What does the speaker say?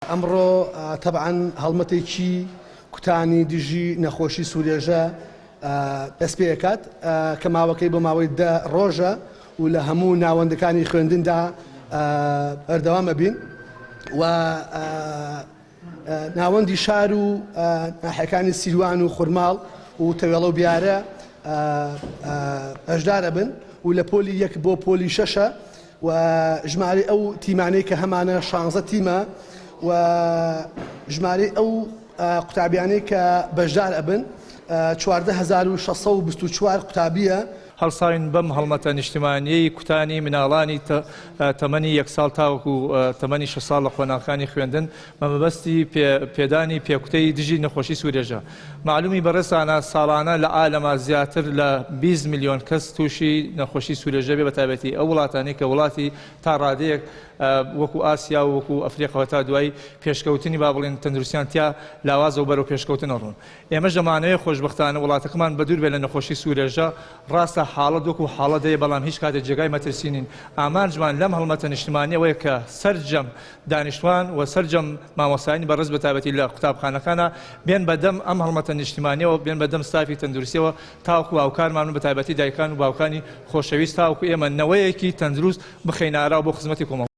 ئەمڕۆ طبعاً هەڵمەتێکی کوتانی دژی نەخۆشی سوورێژە دەست پێ دەکات کە ماوەکەی بۆ ماوەی 10 ڕۆژە و لە هەموو ناوەندەکانی خوێندندا بەردەوام ئەبین و ناوەندی شار و ناحیەکانی سیروان و خورماڵ و تەوێڵە و بیارە ئەشدار ئەبن و لە پۆلی 1 بۆ پۆلی 6 و ژمارە ئەو تیمانەی کە هەمانە 16 تیمە و ژمارەی ئەو قوتابیانەی کە بەشدار ئەبن 14624 قوتابیە. هەڵساین بەم هەڵمەتە نیشتیمانیەی کوتانی مناڵانی تەمەنی 1 ساڵ تاوەکو تەمەنی 6 ساڵ لە خۆناکانی خوێندن مەبەستی پێدانی پێکوتەی دژی نەخۆشی سوورێژە. معلومی بەڕێزانە ساڵانە لە عالەما زیاتر لە 20 میلیۆن کەس تووشی نەخۆشی سوورێژە بێ بەتایبەتی ئەو وڵاتانەی کە وڵاتی تا ڕادەیەک وەکو ئاسیا و وەکو ئەفریقا تا دوای پێشکەوتنی با بڵێن تەندروستیانتیا لاوازە و بەرەو پێشکەوتن ئەڕۆن. ئێمەش دەمانەوەی خۆشبەختانە وڵاتەکەمان بەدوور بێ لە نەخۆشی سوورێژە. ڕاستە حاڵە وەکو حاڵە دەیە بەڵام هیچ کاتێک جێگای مەترسینین. ئامانجمان لەم هەڵمەتە نیشتیمانیەوەیە کە سەرجەم دانیشتوان و سەرجەم مامۆستایانی بەڕێز بەتایبەتی لە قوتابخانەکانە بێن بەدەم ئەم هەڵمەتە نیشتیمانیەوە بێن بەدەم ستافی تەندروستیەوە تاوەکو هاوکارمان بەتایبەتی دایکان و باوکانی خۆشەویست تاوەکو ئێمە نەوەیەکی تەندروست بخەینە ئاراو بۆ خزمەتی کۆمەڵ.